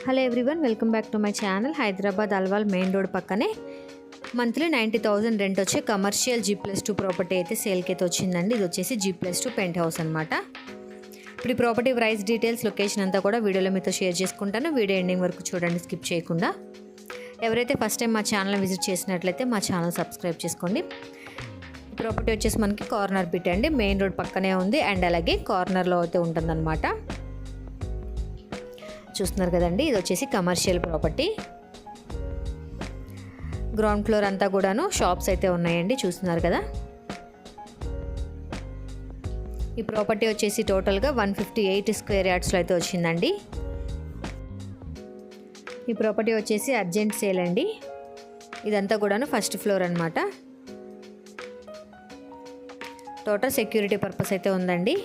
Hello everyone, welcome back to my channel. Hyderabad Alwal main road పక్కనే monthly 90,000 rent వచ్చే commercial G+2 property అయితే సేల్కి అయితే వచ్చిందండి. ఇది వచ్చేసి G+2 పెంట్ హౌస్ అనమాట. ఇప్పుడు ఈ ప్రాపర్టీ ప్రైస్ డీటెయిల్స్, లొకేషన్ అంతా కూడా వీడియోలో మీతో షేర్ చేసుకుంటాను. వీడియో ఎండింగ్ వరకు చూడండి, స్కిప్ చేయకుండా. ఎవరైతే ఫస్ట్ టైం మా ఛానల్ విజిట్ చేసినట్లయితే మా ఛానల్ సబ్స్క్రైబ్ చేసుకోండి. ప్రాపర్టీ వచ్చేసి మనకి కార్నర్ బిట్ అండి, మెయిన్ రోడ్ పక్కనే ఉంది అండ్ అలాగే కార్నర్లో అయితే ఉంటుందన్నమాట. చూస్తున్నారు కదండి, ఇది వచ్చేసి కమర్షియల్ ప్రాపర్టీ. గ్రౌండ్ ఫ్లోర్ అంతా కూడాను షాప్స్ అయితే ఉన్నాయండి, చూస్తున్నారు కదా. ఈ ప్రాపర్టీ వచ్చేసి టోటల్గా 158 స్క్వేర్ యార్డ్స్లో అయితే వచ్చిందండి. ఈ ప్రాపర్టీ వచ్చేసి అర్జెంట్ సేల్ అండి. ఇదంతా కూడాను ఫస్ట్ ఫ్లోర్ అనమాట. టోటల్ సెక్యూరిటీ పర్పస్ అయితే ఉందండి.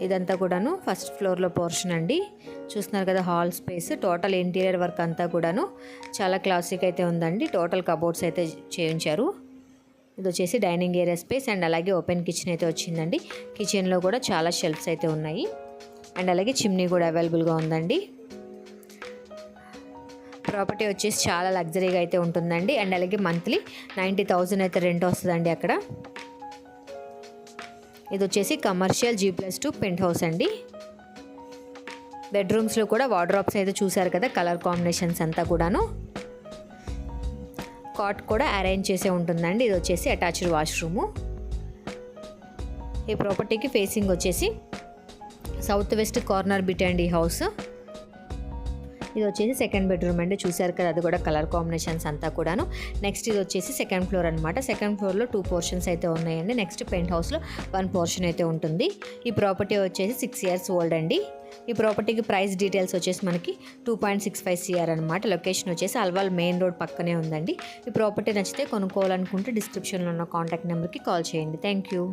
ఇదంతా కూడాను ఫస్ట్ ఫ్లోర్లో పోర్షన్ అండి. చూస్తున్నారు కదా, hall space. Total interior work అంతా కూడాను చాలా క్లాసిక్ అయితే ఉందండి. టోటల్ కబోర్డ్స్ అయితే చేయించారు. ఇది వచ్చేసి డైనింగ్ ఏరియా స్పేస్ అండ్ అలాగే ఓపెన్ కిచెన్ అయితే వచ్చిందండి. కిచెన్లో కూడా చాలా షెల్ఫ్స్ అయితే ఉన్నాయి అండ్ అలాగే చిమ్నీ కూడా అవైలబుల్గా ఉందండి. ప్రాపర్టీ వచ్చేసి చాలా లగ్జరీగా అయితే ఉంటుందండి అండ్ అలాగే మంత్లీ 90,000 అయితే రెంట్ వస్తుందండి అక్కడ. ఇది వచ్చేసి కమర్షియల్ G+2 పెంట్ హౌస్ అండి. బెడ్రూమ్స్లో కూడా వార్డ్రోబ్స్ అయితే చూసారు కదా, కలర్ కాంబినేషన్స్ అంతా కూడాను. కాట్ కూడా అరేంజ్ చేసే ఉంటుందండి. ఇది వచ్చేసి అటాచ్డ్ వాష్రూము. ఈ ప్రాపర్టీకి ఫేసింగ్ వచ్చేసి సౌత్ వెస్ట్ కార్నర్ బిట్ అండి ఈ హౌస్. ఇది వచ్చేసి సెకండ్ బెడ్రూమ్ అండి, చూసారు కదా, అది కూడా కలర్ కాంబినేషన్స్ అంతా కూడాను. నెక్స్ట్ ఇది వచ్చేసి సెకండ్ ఫ్లోర్ అనమాట. సెకండ్ ఫ్లోర్లో 2 పోర్షన్స్ అయితే ఉన్నాయండి. నెక్స్ట్ పెంట్ హౌస్లో 1 పోర్షన్ అయితే ఉంటుంది. ఈ ప్రాపర్టీ వచ్చేసి 6 years ఓల్డ్ అండి. ఈ ప్రాపర్టీకి ప్రైస్ డీటెయిల్స్ వచ్చేసి మనకి 2.65 CR అనమాట. లొకేషన్ వచ్చేసి అల్వాల్ మెయిన్ రోడ్ పక్కనే ఉందండి. ఈ ప్రాపర్టీ నచ్చితే కొనుక్కోవాలనుకుంటే డిస్క్రిప్షన్లో ఉన్న కాంటాక్ట్ నెంబర్కి కాల్ చేయండి. Thank you.